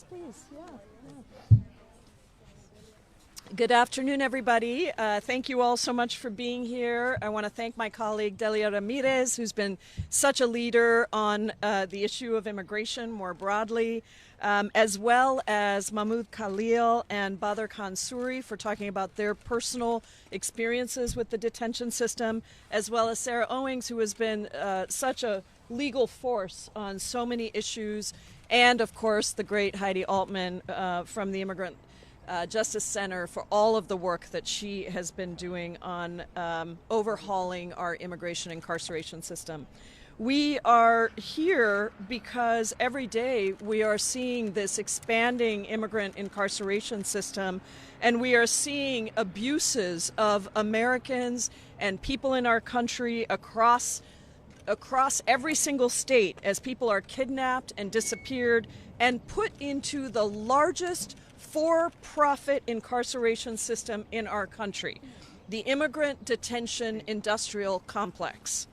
Please. Yeah. Good afternoon, everybody. Thank you all so much for being here. I want to thank my colleague Delia Ramirez, who's been such a leader on the issue of immigration more broadly, as well as Mahmoud Khalil and Badr Khan Suri for talking about their personal experiences with the detention system, as well as Sarah Owings, who has been such a legal force on so many issues, and of course the great Heidi Altman from the Immigrant Justice Center for all of the work that she has been doing on overhauling our immigration incarceration system. We are here because every day we are seeing this expanding immigrant incarceration system, and we are seeing abuses of Americans and people in our country across every single state as people are kidnapped and disappeared and put into the largest for-profit incarceration system in our country, the immigrant detention industrial complex.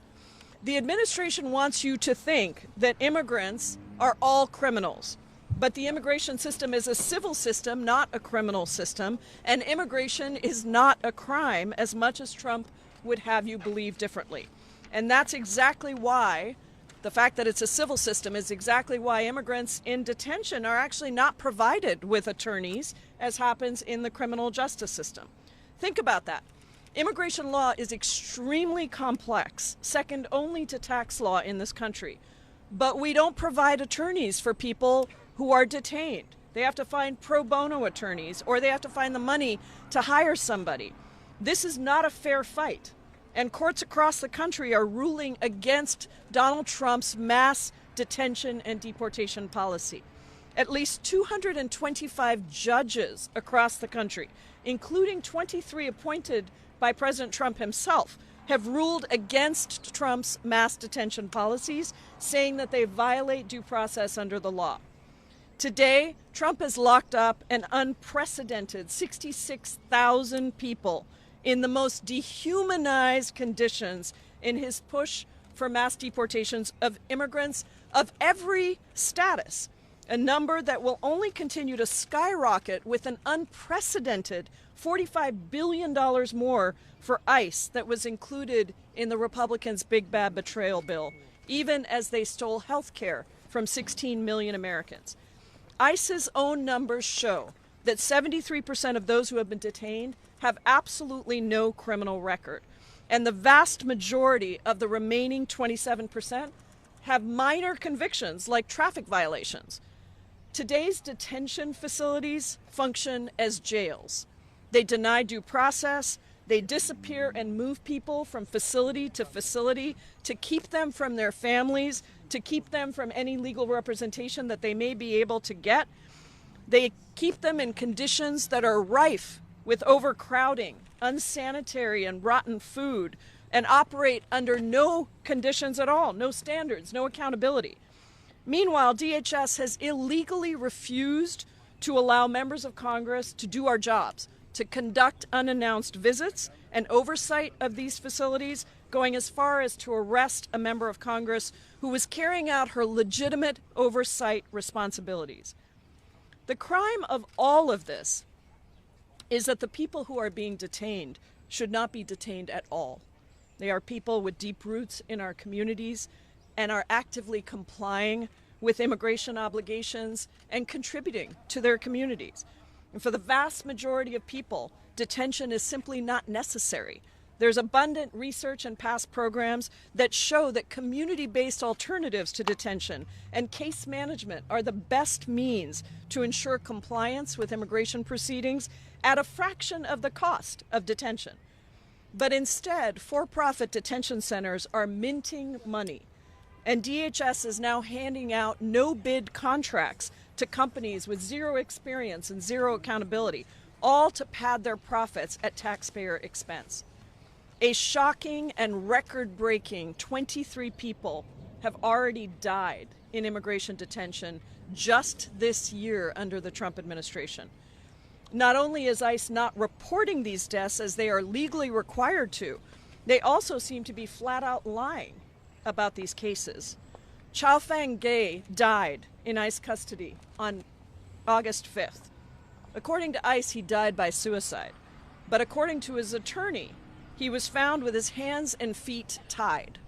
The administration wants you to think that immigrants are all criminals, but the immigration system is a civil system, not a criminal system, and immigration is not a crime as much as Trump would have you believe differently. And that's exactly why the fact that it's a civil system is exactly why immigrants in detention are actually not provided with attorneys, as happens in the criminal justice system. Think about that. Immigration law is extremely complex, second only to tax law in this country. But we don't provide attorneys for people who are detained. They have to find pro bono attorneys, or they have to find the money to hire somebody. This is not a fair fight. And courts across the country are ruling against Donald Trump's mass detention and deportation policy. At least 225 judges across the country, including 23 appointed by President Trump himself, have ruled against Trump's mass detention policies, saying that they violate due process under the law. Today, Trump has locked up an unprecedented 66,000 people in the most dehumanized conditions in his push for mass deportations of immigrants of every status, a number that will only continue to skyrocket with an unprecedented $45 billion more for ICE that was included in the Republicans' big bad betrayal bill, even as they stole health care from 16 million Americans. ICE's own numbers show that 73% of those who have been detained have absolutely no criminal record. And the vast majority of the remaining 27% have minor convictions like traffic violations. Today's detention facilities function as jails. They deny due process, they disappear and move people from facility to facility to keep them from their families, to keep them from any legal representation that they may be able to get. They keep them in conditions that are rife with overcrowding, unsanitary and rotten food, and operate under no conditions at all, no standards, no accountability. Meanwhile, DHS has illegally refused to allow members of Congress to do our jobs, to conduct unannounced visits and oversight of these facilities, going as far as to arrest a member of Congress who was carrying out her legitimate oversight responsibilities. The crime of all of this is that the people who are being detained should not be detained at all. They are people with deep roots in our communities and are actively complying with immigration obligations and contributing to their communities. And for the vast majority of people, detention is simply not necessary. There's abundant research and past programs that show that community-based alternatives to detention and case management are the best means to ensure compliance with immigration proceedings at a fraction of the cost of detention. But instead, for-profit detention centers are minting money, and DHS is now handing out no-bid contracts to companies with zero experience and zero accountability, all to pad their profits at taxpayer expense. A shocking and record-breaking 23 people have already died in immigration detention just this year under the Trump administration. Not only is ICE not reporting these deaths as they are legally required to, they also seem to be flat out lying about these cases. Chao Fang Gay died in ICE custody on August 5th. According to ICE, he died by suicide. But according to his attorney, he was found with his hands and feet tied.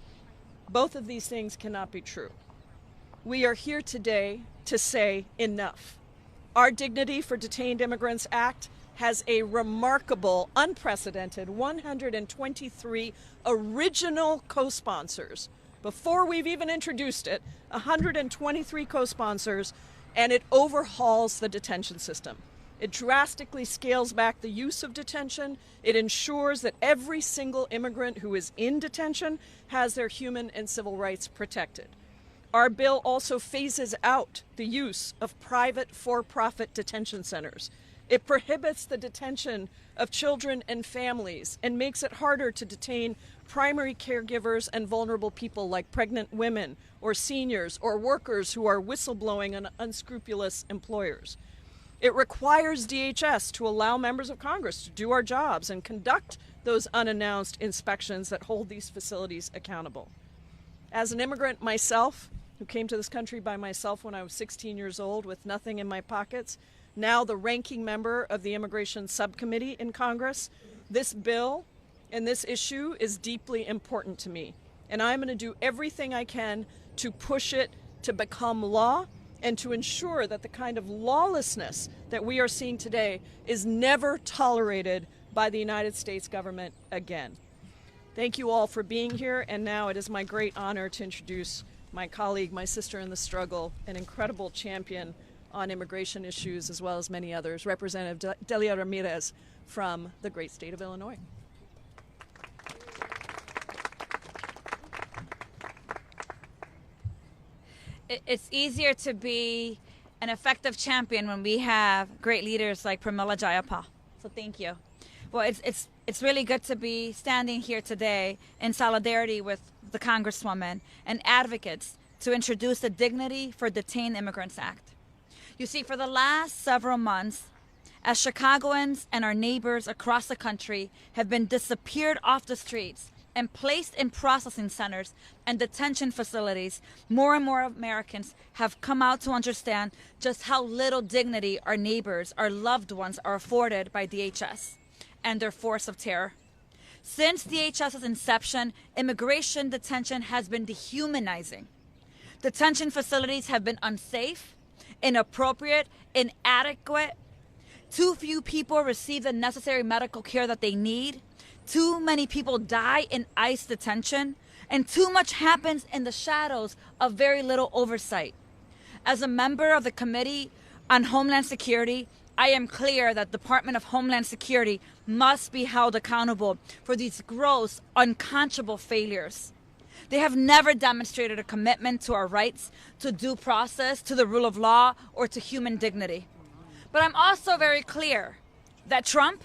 Both of these things cannot be true. We are here today to say enough. Our Dignity for Detained Immigrants Act has a remarkable, unprecedented 123 original co-sponsors. Before we've even introduced it, 123 co-sponsors, and it overhauls the detention system. It drastically scales back the use of detention. It ensures that every single immigrant who is in detention has their human and civil rights protected. Our bill also phases out the use of private for-profit detention centers. It prohibits the detention of children and families and makes it harder to detain primary caregivers and vulnerable people like pregnant women or seniors or workers who are whistleblowing on unscrupulous employers. It requires DHS to allow members of Congress to do our jobs and conduct those unannounced inspections that hold these facilities accountable. As an immigrant myself, who came to this country by myself when I was 16 years old with nothing in my pockets, now the ranking member of the Immigration Subcommittee in Congress, this bill and this issue is deeply important to me. And I'm going to do everything I can to push it to become law and to ensure that the kind of lawlessness that we are seeing today is never tolerated by the United States government again. Thank you all for being here, and now it is my great honor to introduce my colleague, my sister in the struggle, an incredible champion on immigration issues as well as many others, Representative Delia Ramirez from the great state of Illinois. It's easier to be an effective champion when we have great leaders like Pramila Jayapal. So thank you. Well, it's really good to be standing here today in solidarity with the Congresswoman and advocates to introduce the Dignity for Detained Immigrants Act. You see, for the last several months, as Chicagoans and our neighbors across the country have been disappeared off the streets and placed in processing centers and detention facilities, more and more Americans have come out to understand just how little dignity our neighbors, our loved ones, are afforded by DHS and their force of terror. Since DHS's inception, immigration detention has been dehumanizing. Detention facilities have been unsafe, inappropriate, inadequate. Too few people receive the necessary medical care that they need. Too many people die in ICE detention, and too much happens in the shadows of very little oversight. As a member of the Committee on Homeland Security, I am clear that the Department of Homeland Security must be held accountable for these gross, unconscionable failures. They have never demonstrated a commitment to our rights, to due process, to the rule of law, or to human dignity. But I'm also very clear that Trump,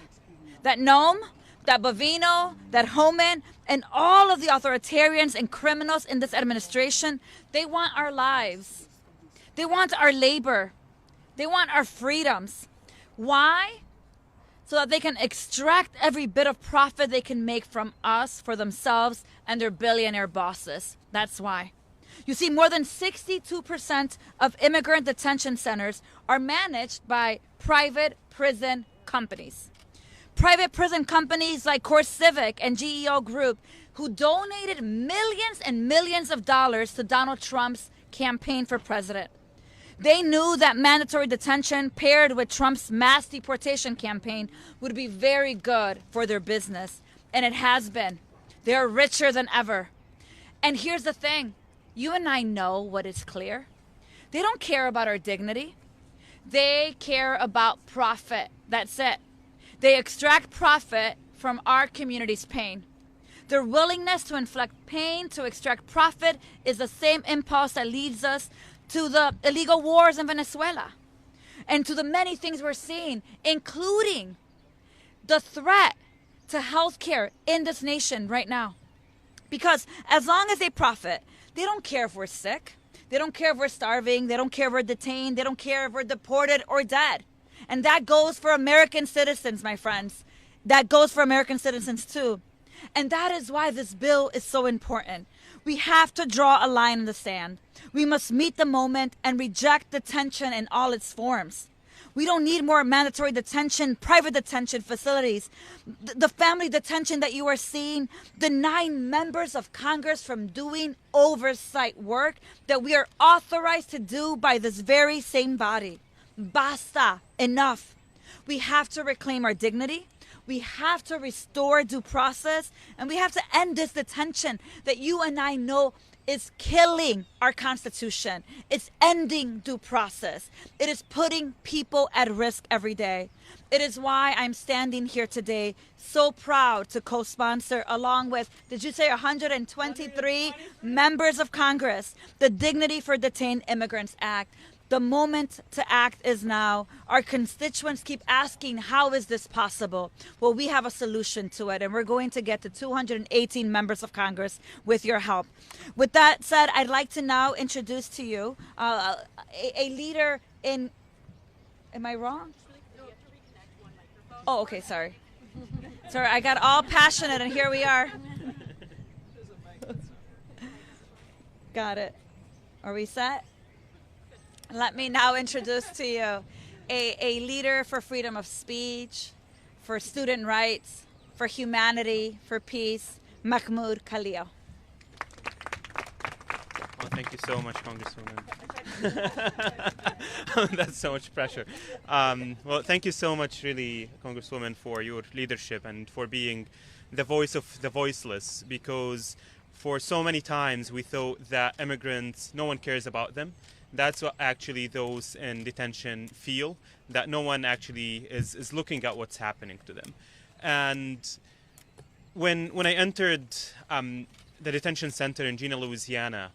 that Noam, that Bovino, that Homan, and all of the authoritarians and criminals in this administration, they want our lives. They want our labor. They want our freedoms. Why? So that they can extract every bit of profit they can make from us for themselves and their billionaire bosses. That's why. You see, more than 62% of immigrant detention centers are managed by private prison companies. Private prison companies like CoreCivic and GEO Group, who donated millions and millions of dollars to Donald Trump's campaign for president. They knew that mandatory detention paired with Trump's mass deportation campaign would be very good for their business. And it has been. They're richer than ever. And here's the thing. You and I know what is clear. They don't care about our dignity. They care about profit. That's it. They extract profit from our community's pain. Their willingness to inflict pain, to extract profit, is the same impulse that leads us to the illegal wars in Venezuela and to the many things we're seeing, including the threat to health care in this nation right now. Because as long as they profit, they don't care if we're sick. They don't care if we're starving. They don't care if we're detained. They don't care if we're deported or dead. And that goes for American citizens, my friends. That goes for American citizens too. And that is why this bill is so important. We have to draw a line in the sand. We must meet the moment and reject detention in all its forms. We don't need more mandatory detention, private detention facilities. The family detention that you are seeing deny members of Congress from doing oversight work that we are authorized to do by this very same body. Basta. Enough. We have to reclaim our dignity. We have to restore due process, and we have to end this detention that you and I know is killing our Constitution. It's ending due process. It is putting people at risk every day. It is why I'm standing here today, so proud to co-sponsor, along with, did you say 123 members of Congress, the Dignity for Detained Immigrants Act. The moment to act is now. Our constituents keep asking, how is this possible? Well, we have a solution to it, and we're going to get to 218 members of Congress with your help. With that said, I'd like to now introduce to you a leader in, am I wrong? Oh, okay, sorry. Sorry, I got all passionate, and here we are. Got it. Are we set? Let me now introduce to you a leader for freedom of speech, for student rights, for humanity, for peace, Mahmoud Khalil. Well, thank you so much, Congresswoman. That's so much pressure. Well, thank you so much, really, Congresswoman, for your leadership and for being the voice of the voiceless, because for so many times we thought that immigrants, no one cares about them. That's what actually those in detention feel, that no one actually is looking at what's happening to them. And when I entered the detention center in Jena, Louisiana,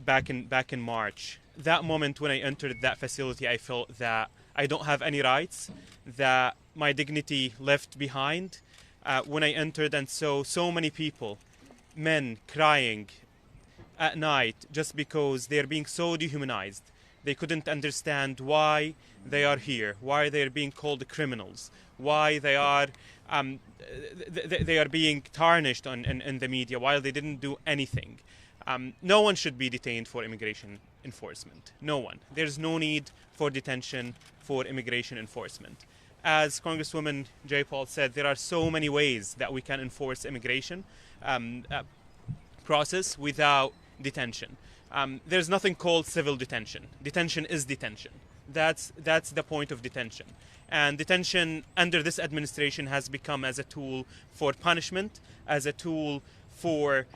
back in March, that moment when I entered that facility, I felt that I don't have any rights, that my dignity left behind. When I entered and saw so many people, men crying at night just because they're being so dehumanized. They couldn't understand why they are here, why they're being called criminals, why they are being tarnished in the media, while they didn't do anything. No one should be detained for immigration enforcement. No one. There's no need for detention for immigration enforcement. As Congresswoman Jayapal said, there are so many ways that we can enforce immigration process without detention. There's nothing called civil detention. Detention is detention. That's the point of detention. And detention under this administration has become as a tool for punishment, as a tool for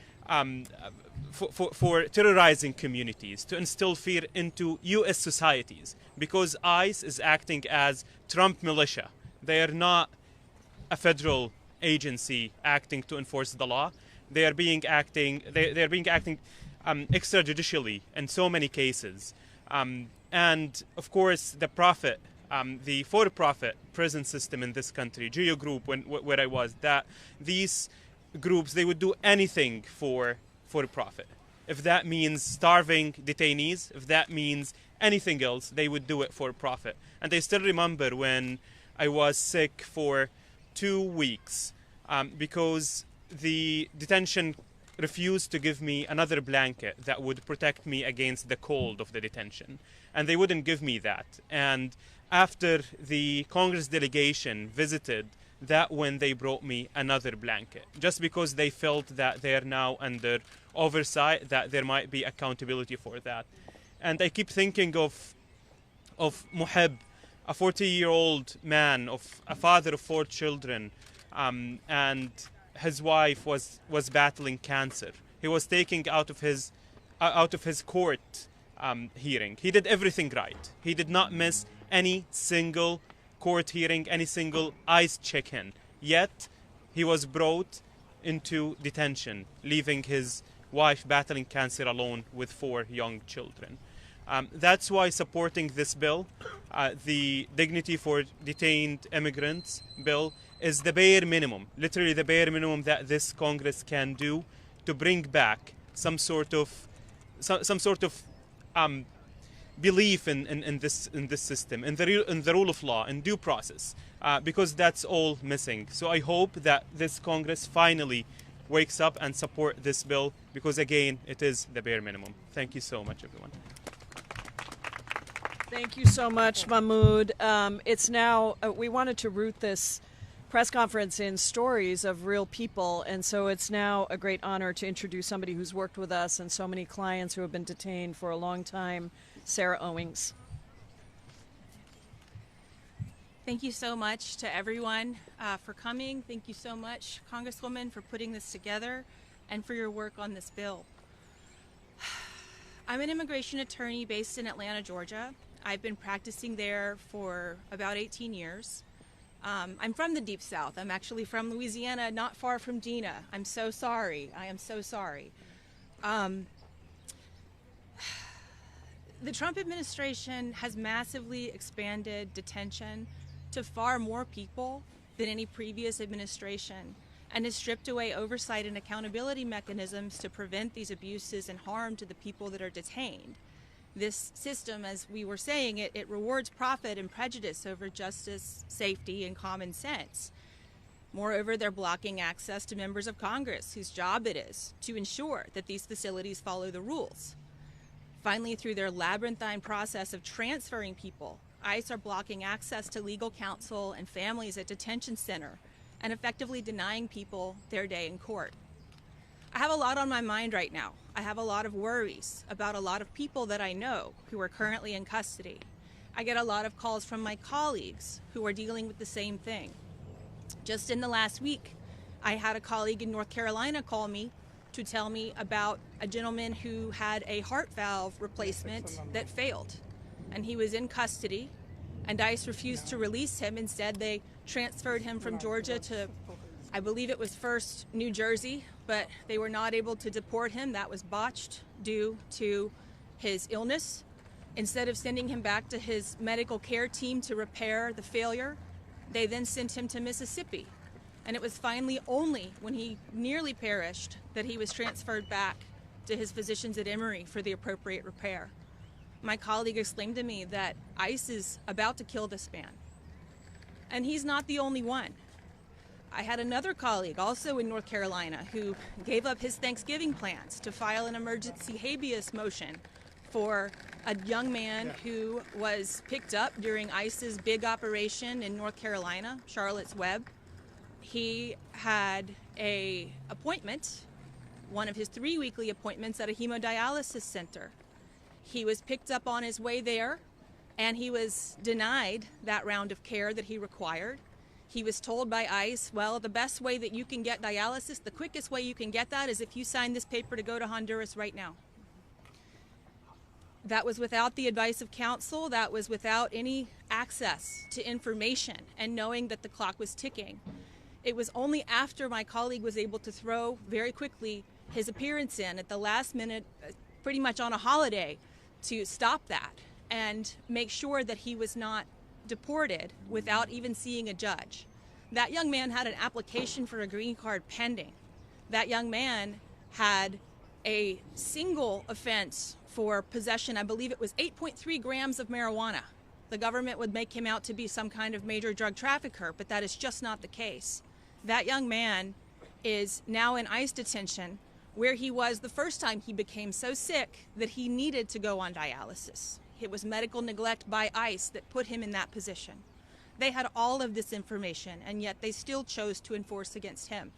terrorizing communities, to instill fear into U.S. societies, because ICE is acting as Trump militia. They are not a federal agency acting to enforce the law. They are being acting extrajudicially in so many cases. And of course, the for-profit prison system in this country, GEO Group, where I was, that these groups, they would do anything for profit. If that means starving detainees, if that means anything else, they would do it for profit. And I still remember when I was sick for 2 weeks because the detention refused to give me another blanket that would protect me against the cold of the detention. And they wouldn't give me that. And after the Congress delegation visited, that when they brought me another blanket, just because they felt that they are now under oversight, that there might be accountability for that. And I keep thinking of Muhib, a 40-year-old man, of a father of 4 children, and his wife was battling cancer. He was taken out of his court hearing. He did everything right. He did not miss any single court hearing, any single ICE check-in. Yet he was brought into detention, leaving his wife battling cancer alone with 4 young children. That's why supporting this bill, the Dignity for Detained Immigrants bill, is the bare minimum, literally the bare minimum that this Congress can do to bring back some sort of belief in this system, in the rule of law, in due process, because that's all missing. So I hope that this Congress finally wakes up and support this bill, because again, it is the bare minimum. Thank you so much, everyone. Thank you so much, Mahmoud. It's now, we wanted to root this press conference in stories of real people, and so it's now a great honor to introduce somebody who's worked with us and so many clients who have been detained for a long time, Sarah Owings. Thank you so much to everyone for coming. Thank you so much, Congresswoman, for putting this together and for your work on this bill. I'm an immigration attorney based in Atlanta, Georgia. I've been practicing there for about 18 years. I'm from the Deep South. I'm actually from Louisiana, not far from Gina. I'm so sorry. I am so sorry. The Trump administration has massively expanded detention to far more people than any previous administration, and has stripped away oversight and accountability mechanisms to prevent these abuses and harm to the people that are detained. This system, as we were saying, it rewards profit and prejudice over justice, safety, and common sense. Moreover, they're blocking access to members of Congress whose job it is to ensure that these facilities follow the rules. Finally, through their labyrinthine process of transferring people, ICE are blocking access to legal counsel and families at detention center and effectively denying people their day in court. I have a lot on my mind right now. I have a lot of worries about a lot of people that I know who are currently in custody. I get a lot of calls from my colleagues who are dealing with the same thing. Just in the last week, I had a colleague in North Carolina call me to tell me about a gentleman who had a heart valve replacement that failed. And he was in custody, and ICE refused to release him. Instead, they transferred him from Georgia to, I believe it was first New Jersey, but they were not able to deport him. That was botched due to his illness. Instead of sending him back to his medical care team to repair the failure, they then sent him to Mississippi. And it was finally only when he nearly perished that he was transferred back to his physicians at Emory for the appropriate repair. My colleague explained to me that ICE is about to kill this man. And he's not the only one. I had another colleague, also in North Carolina, who gave up his Thanksgiving plans to file an emergency habeas motion for a young man who was picked up during ICE's big operation in North Carolina, Charlotte's Web. He had an appointment, one of his 3 weekly appointments at a hemodialysis center. He was picked up on his way there, and he was denied that round of care that he required. He was told by ICE, well, the best way that you can get dialysis, the quickest way you can get that is if you sign this paper to go to Honduras right now. That was without the advice of counsel. That was without any access to information and knowing that the clock was ticking. It was only after my colleague was able to throw very quickly his appearance in at the last minute, pretty much on a holiday, to stop that and make sure that he was not deported without even seeing a judge. That young man had an application for a green card pending. That young man had a single offense for possession, I believe it was 8.3 grams of marijuana. The government would make him out to be some kind of major drug trafficker, but that is just not the case. That young man is now in ICE detention, where he was the first time he became so sick that he needed to go on dialysis. It was medical neglect by ICE that put him in that position. They had all of this information, and yet they still chose to enforce against him.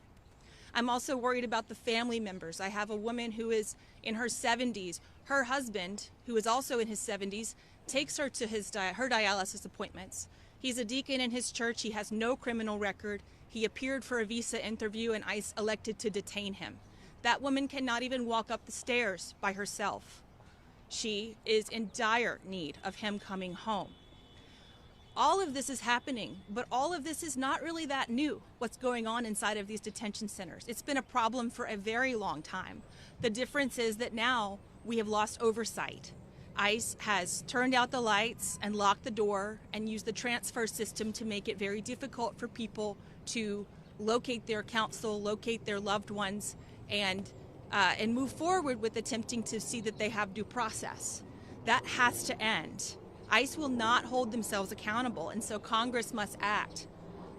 I'm also worried about the family members. I have a woman who is in her 70s. Her husband, who is also in his 70s, takes her to her dialysis appointments. He's a deacon in his church. He has no criminal record. He appeared for a visa interview, and ICE elected to detain him. That woman cannot even walk up the stairs by herself. She is in dire need of him coming home. All of this is happening, but all of this is not really that new, what's going on inside of these detention centers. It's been a problem for a very long time. The difference is that now we have lost oversight. ICE has turned out the lights and locked the door and used the transfer system to make it very difficult for people to locate their counsel, locate their loved ones, and move forward with attempting to see that they have due process. That has to end. ICE will not hold themselves accountable, and so Congress must act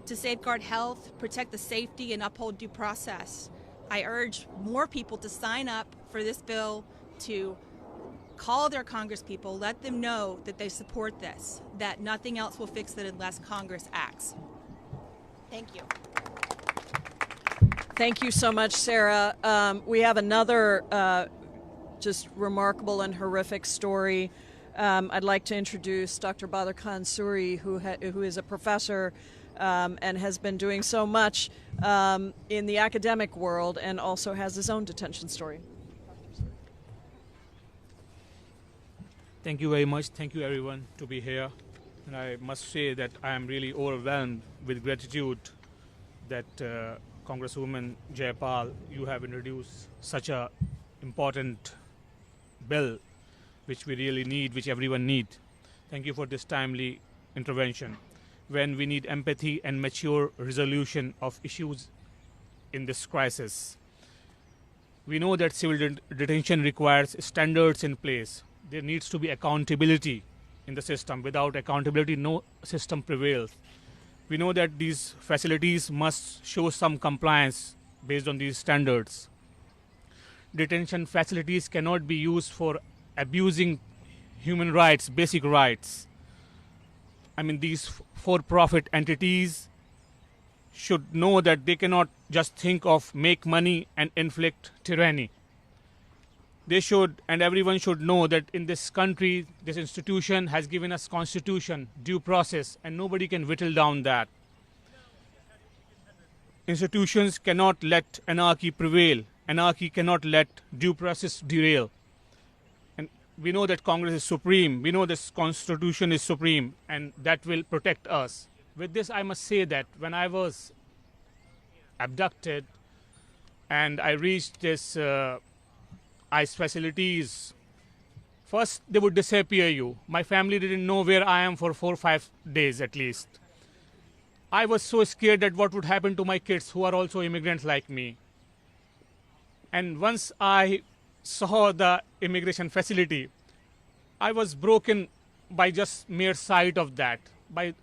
to safeguard health, protect the safety, and uphold due process. I urge more people to sign up for this bill, to call their congresspeople, let them know that they support this, that nothing else will fix it unless Congress acts. Thank you. Thank you so much, Sarah. We have another just remarkable and horrific story. I'd like to introduce Dr. Badr Khan Suri, who is a professor and has been doing so much in the academic world and also has his own detention story. Thank you very much. Thank you, everyone, to be here. And I must say that I am really overwhelmed with gratitude that Congresswoman Jayapal, you have introduced such a important bill, which we really need, which everyone needs. Thank you for this timely intervention. When we need empathy and mature resolution of issues in this crisis. We know that civil detention requires standards in place. There needs to be accountability in the system. Without accountability, no system prevails. We know that these facilities must show some compliance based on these standards. Detention facilities cannot be used for abusing human rights, basic rights. I mean, these for-profit entities should know that they cannot just think of make money and inflict tyranny. They should, and everyone should know that in this country, this institution has given us constitution, due process, and nobody can whittle down that. Institutions cannot let anarchy prevail. Anarchy cannot let due process derail. And we know that Congress is supreme. We know this constitution is supreme, and that will protect us. With this, I must say that when I was abducted and I reached this ICE facilities, first they would disappear you. My family didn't know where I am for 4 or 5 days at least. I was so scared that what would happen to my kids who are also immigrants like me. And once I saw the immigration facility, I was broken by just mere sight of that, by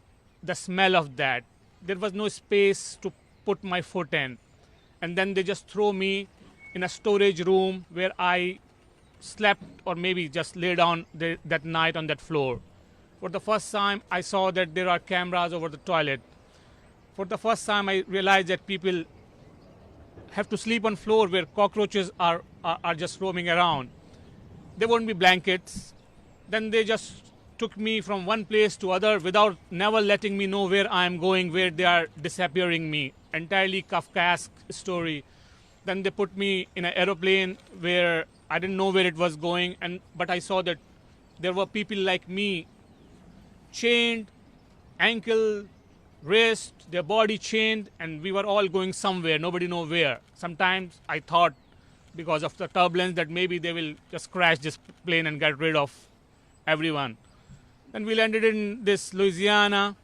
the smell of that. There was no space to put my foot in. And then they just throw me in a storage room where I slept or maybe just lay down that night on that floor. For the first time, I saw that there are cameras over the toilet. For the first time, I realized that people have to sleep on floor where cockroaches are just roaming around. There won't be blankets. Then they just took me from one place to other without never letting me know where I am going, where they are disappearing me. Entirely Kafkaesque story. Then they put me in an aeroplane where I didn't know where it was going, but I saw that there were people like me, chained, ankle, wrist, their body chained, and we were all going somewhere, nobody know where. Sometimes I thought, because of the turbulence, that maybe they will just crash this plane and get rid of everyone. Then we landed in this Louisiana.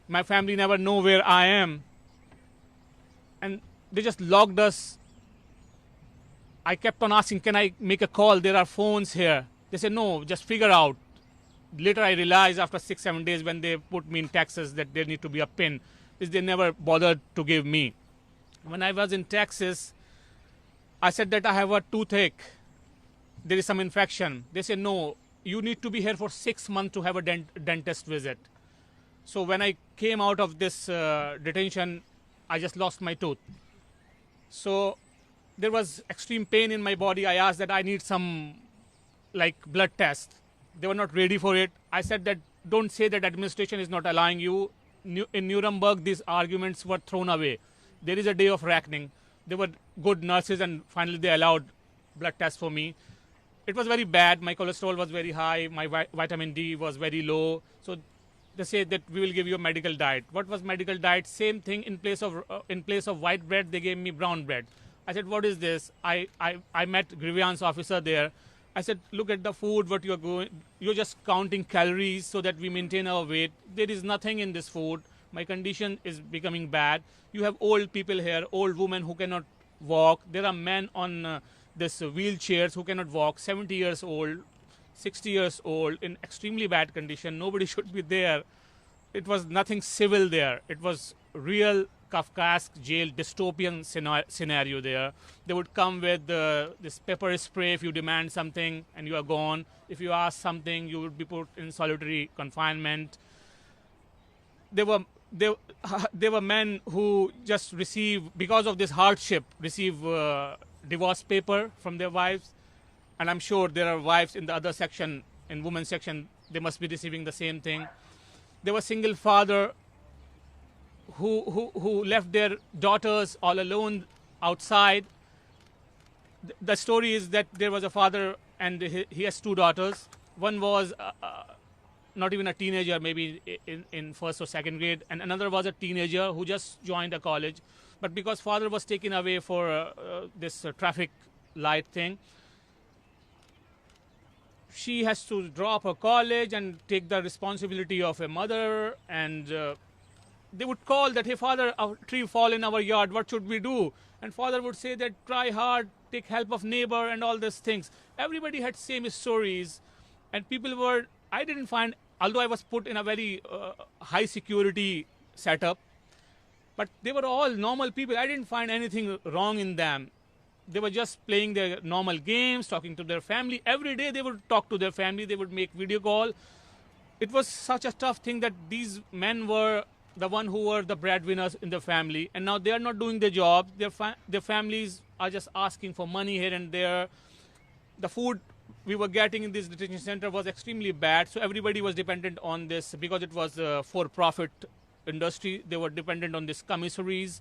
My family never know where I am. And they just locked us. I kept on asking, can I make a call? There are phones here. They said, no, just figure out. Later I realized after 6-7 days when they put me in Texas that there need to be a pin, which they never bothered to give me. When I was in Texas, I said that I have a toothache. There is some infection. They said, no, you need to be here for 6 months to have a dentist visit. So when I came out of this detention, I just lost my tooth. So there was extreme pain in my body. I asked that I need some blood test. They were not ready for it. I said that don't say that administration is not allowing you. In Nuremberg, these arguments were thrown away. There is a day of reckoning. They were good nurses, and finally they allowed blood tests for me. It was very bad. My cholesterol was very high. My vitamin D was very low. So they say that we will give you a medical diet. What was medical diet? Same thing. In place of white bread, they gave me brown bread. I said, what is this? I met grievance officer there. I said, look at the food, what you're just counting calories so that we maintain our weight. There is nothing in this food. My condition is becoming bad. You have old people here, old women who cannot walk. There are men on this wheelchairs who cannot walk, 70 years old, 60 years old, in extremely bad condition. Nobody should be there. It was nothing civil there. It was real Kafkaesque jail dystopian scenario there. They would come with this pepper spray if you demand something and you are gone. If you ask something, you would be put in solitary confinement. There were men who just because of this hardship, receive divorce paper from their wives. And I'm sure there are wives in the other section, in women's section, they must be receiving the same thing. There was single father who left their daughters all alone outside. The story is that there was a father and he has two daughters. One was not even a teenager, maybe in first or second grade, and another was a teenager who just joined a college. But because father was taken away for this traffic light thing, she has to drop her college and take the responsibility of a mother. And they would call that, hey father, a tree fall in our yard, what should we do? And father would say that try hard, take help of neighbor and all these things. Everybody had same stories, and people were, I didn't find, although I was put in a very high security setup, but they were all normal people. I didn't find anything wrong in them. They were just playing their normal games, talking to their family. Every day they would talk to their family, they would make video call. It was such a tough thing that these men were the one who were the breadwinners in the family, and now they are not doing their job. Their families are just asking for money here and there. The food we were getting in this detention center was extremely bad, so everybody was dependent on this because it was a for-profit industry. They were dependent on these commissaries.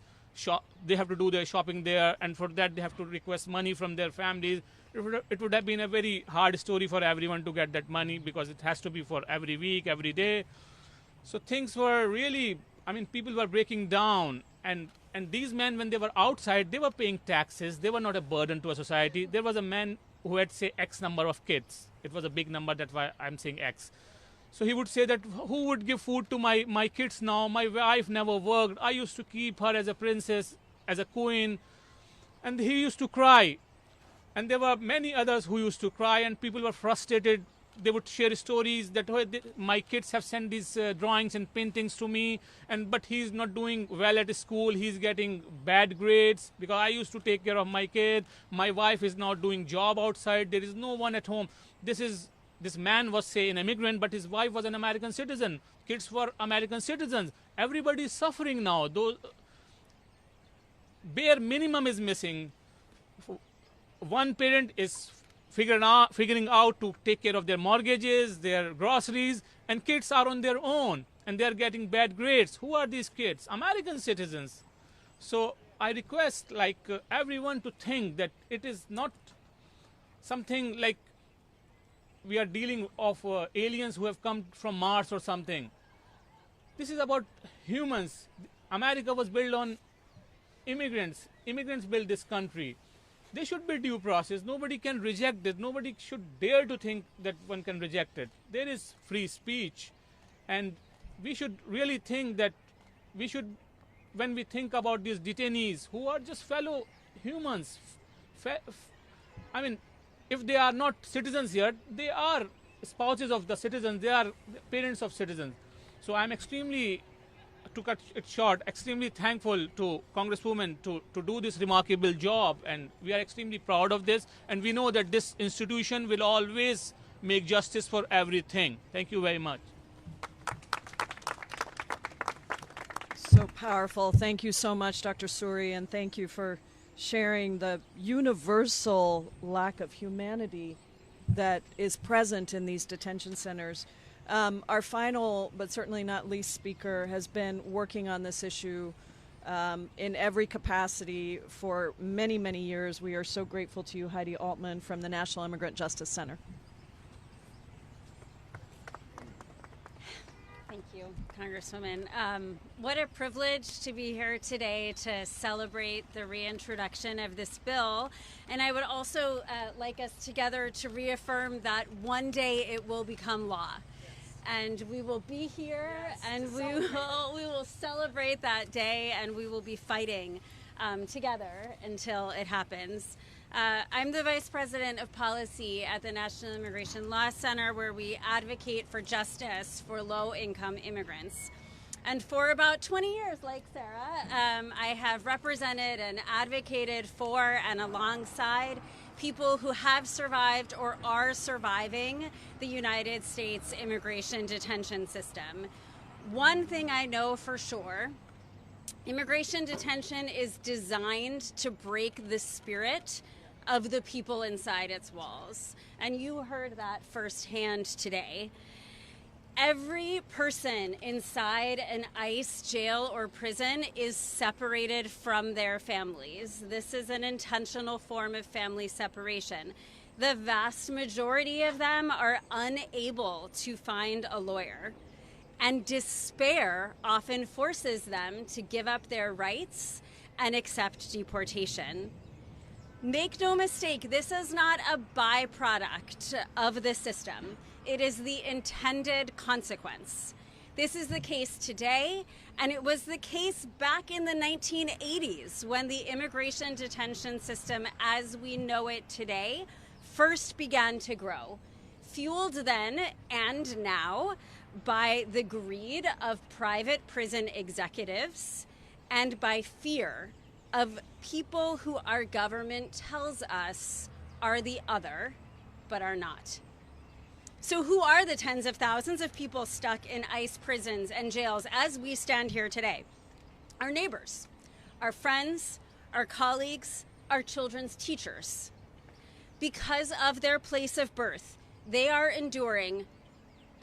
They have to do their shopping there, and for that they have to request money from their families. It would have been a very hard story for everyone to get that money because it has to be for every week, every day. So things were really, I mean, people were breaking down, and these men, when they were outside, they were paying taxes. They were not a burden to a society. There was a man who had, say, X number of kids. It was a big number, that's why I'm saying X. So he would say that, who would give food to my kids now? My wife never worked. I used to keep her as a princess, as a queen. And he used to cry. And there were many others who used to cry, and people were frustrated. They would share stories that, oh, my kids have sent these drawings and paintings to me, but he's not doing well at school. He's getting bad grades because I used to take care of my kid. My wife is now doing job outside. There is no one at home. This man was, say, an immigrant, but his wife was an American citizen. Kids were American citizens. Everybody is suffering now. Those bare minimum is missing. One parent is figuring out to take care of their mortgages, their groceries, and kids are on their own, and they're getting bad grades. Who are these kids? American citizens. So I request everyone to think that it is not something like we are dealing of aliens who have come from Mars or something. This is about humans. America was built on immigrants. Immigrants built this country. There should be due process. Nobody can reject it. Nobody should dare to think that one can reject it. There is free speech. And we should really think that we should, when we think about these detainees who are just fellow humans, I mean, if they are not citizens yet, they are spouses of the citizens. They are parents of citizens. So I'm extremely, to cut it short, extremely thankful to Congresswoman to do this remarkable job, and we are extremely proud of this, and we know that this institution will always make justice for everything. Thank you very much. So powerful. Thank you so much, Dr. Suri, and thank you for sharing the universal lack of humanity that is present in these detention centers. Our final, but certainly not least speaker, has been working on this issue in every capacity for many, many years. We are so grateful to you, Heidi Altman from the National Immigrant Justice Center. Thank you, Congresswoman. What a privilege to be here today to celebrate the reintroduction of this bill. And I would also like us together to reaffirm that one day it will become law. And we will be here, and we will celebrate that day, and we will be fighting together until it happens. I'm the Vice President of Policy at the National Immigration Law Center, where we advocate for justice for low-income immigrants. And for about 20 years, like Sarah, I have represented and advocated for and alongside people who have survived or are surviving the United States immigration detention system. One thing I know for sure, immigration detention is designed to break the spirit of the people inside its walls. And you heard that firsthand today. Every person inside an ICE jail or prison is separated from their families. This is an intentional form of family separation. The vast majority of them are unable to find a lawyer, and despair often forces them to give up their rights and accept deportation. Make no mistake, this is not a byproduct of the system. It is the intended consequence. This is the case today, and it was the case back in the 1980s when the immigration detention system as we know it today first began to grow, fueled then and now by the greed of private prison executives and by fear of people who our government tells us are the other, but are not. So who are the tens of thousands of people stuck in ICE prisons and jails as we stand here today? Our neighbors, our friends, our colleagues, our children's teachers. Because of their place of birth, they are enduring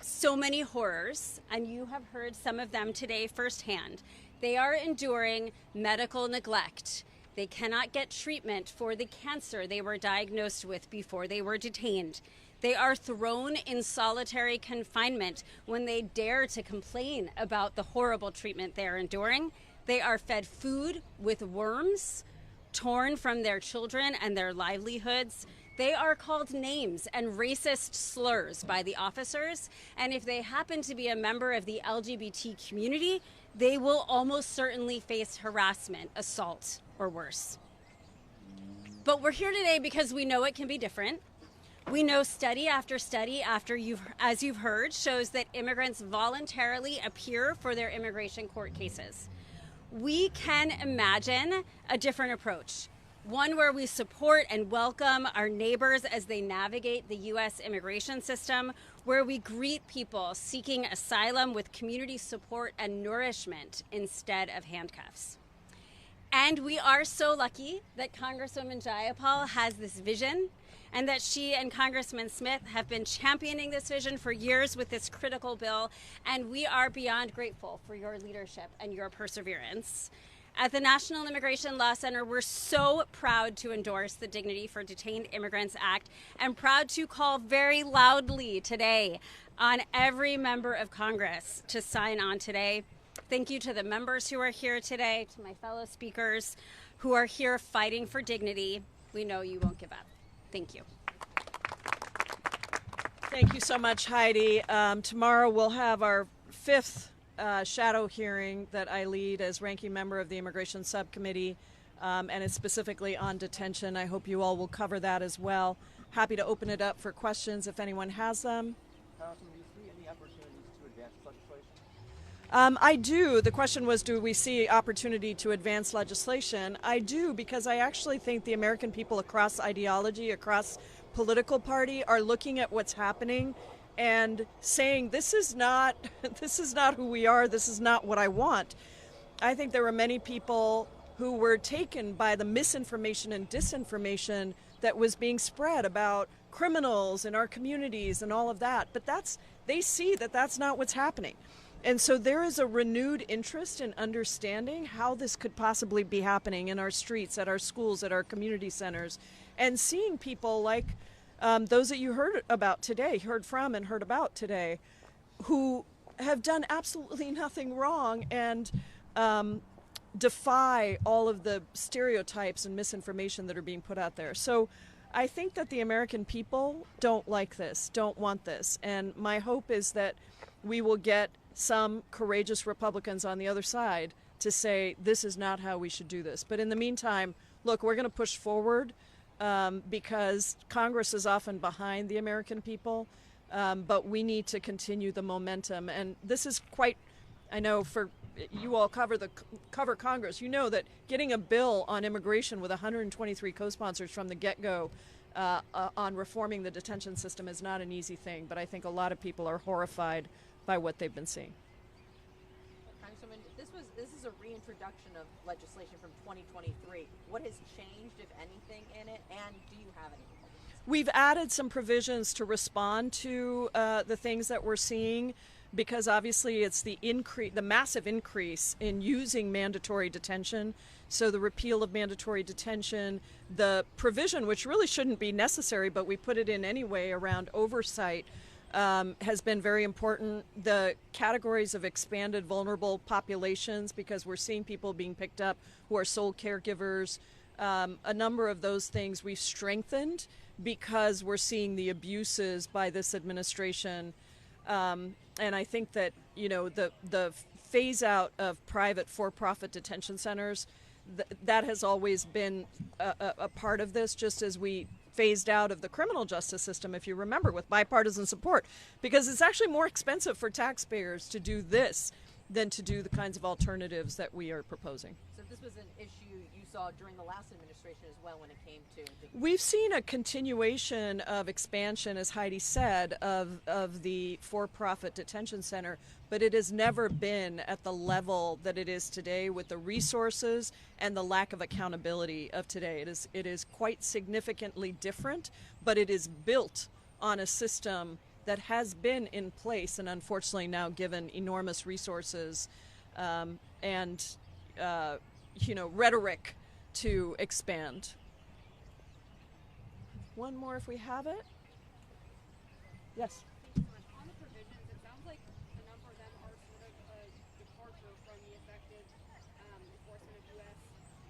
so many horrors, and you have heard some of them today firsthand. They are enduring medical neglect. They cannot get treatment for the cancer they were diagnosed with before they were detained. They are thrown in solitary confinement when they dare to complain about the horrible treatment they are enduring. They are fed food with worms, torn from their children and their livelihoods. They are called names and racist slurs by the officers, and if they happen to be a member of the LGBT community, they will almost certainly face harassment, assault, or worse. But we're here today because we know it can be different. We know study after study, as you've heard, shows that immigrants voluntarily appear for their immigration court cases. We can imagine a different approach, one where we support and welcome our neighbors as they navigate the U.S. immigration system, where we greet people seeking asylum with community support and nourishment instead of handcuffs. And we are so lucky that Congresswoman Jayapal has this vision, and that she and Congressman Smith have been championing this vision for years with this critical bill, and we are beyond grateful for your leadership and your perseverance. At the National Immigration Law Center, we're so proud to endorse the Dignity for Detained Immigrants Act and proud to call very loudly today on every member of Congress to sign on today. Thank you to the members who are here today, to my fellow speakers who are here fighting for dignity. We know you won't give up. Thank you. Thank you so much, Heidi. Tomorrow we'll have our fifth shadow hearing that I lead as ranking member of the Immigration Subcommittee, and it's specifically on detention. I hope you all will cover that as well. Happy to open it up for questions if anyone has them. Congressman, do you see any opportunities to advance legislation? I do. The question was, do we see opportunity to advance legislation? I do, because I actually think the American people across ideology, across political party, are looking at what's happening and saying, this is not who we are, this is not what I want. I think there were many people who were taken by the misinformation and disinformation that was being spread about criminals in our communities and all of that, but they see that that's not what's happening. And so there is a renewed interest in understanding how this could possibly be happening in our streets, at our schools, at our community centers, and seeing people like those that you heard about today, heard from and heard about today, who have done absolutely nothing wrong and defy all of the stereotypes and misinformation that are being put out there. So I think that the American people don't like this, don't want this. And my hope is that we will get some courageous Republicans on the other side to say, this is not how we should do this. But in the meantime, look, we're going to push forward because Congress is often behind the American people, but we need to continue the momentum. And this is quite I know for you all cover Congress, you know that getting a bill on immigration with 123 co-sponsors from the get-go on reforming the detention system is not an easy thing, but I think a lot of people are horrified by what they've been seeing. Congresswoman, this is a reintroduction of legislation from 2023. What has changed, if anything, in it, and do you have any? We've added some provisions to respond to the things that we're seeing, because obviously it's the massive increase in using mandatory detention. So the repeal of mandatory detention, the provision, which really shouldn't be necessary, but we put it in anyway, around oversight, has been very important. The categories of expanded vulnerable populations, because we're seeing people being picked up who are sole caregivers, a number of those things we've strengthened because we're seeing the abuses by this administration. And I think that, you know, the phase out of private for-profit detention centers, that has always been a part of this, just as we phased out of the criminal justice system, if you remember, with bipartisan support, because it's actually more expensive for taxpayers to do this than to do the kinds of alternatives that we are proposing. So this was an issue you saw during the last administration as well when it came to... We've seen a continuation of expansion, as Heidi said, of the for-profit detention center, but it has never been at the level that it is today with the resources and the lack of accountability of today. It is quite significantly different, but it is built on a system that has been in place and unfortunately now given enormous resources and rhetoric to expand. One more if we have it. Yes. Thank you so much. On the provisions, it sounds like a number of them are sort of a departure from the effective enforcement of U.S.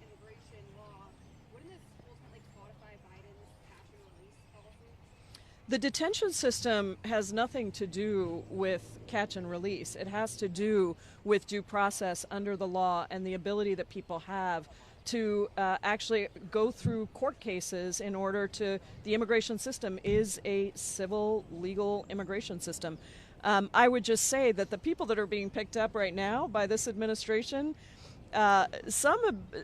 immigration law. Wouldn't this ultimately codify Biden's catch and release policy? The detention system has nothing to do with catch and release. It has to do with due process under the law and the ability that people have to actually go through court cases in order to... The immigration system is a civil, legal immigration system. I would just say that the people that are being picked up right now by this administration, some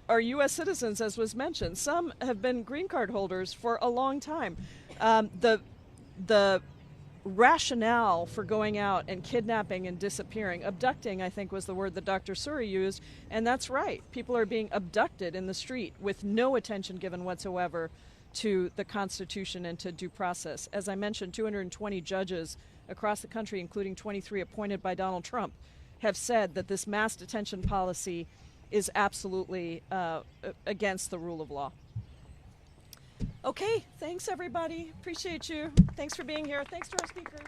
are U.S. citizens, as was mentioned. Some have been green card holders for a long time. The rationale for going out and kidnapping and disappearing, abducting, I think was the word that Dr. Suri used, and that's right. People are being abducted in the street with no attention given whatsoever to the Constitution and to due process. As I mentioned, 220 judges across the country, including 23 appointed by Donald Trump, have said that this mass detention policy is absolutely against the rule of law. Okay, thanks everybody. Appreciate you. Thanks for being here. Thanks to our speakers.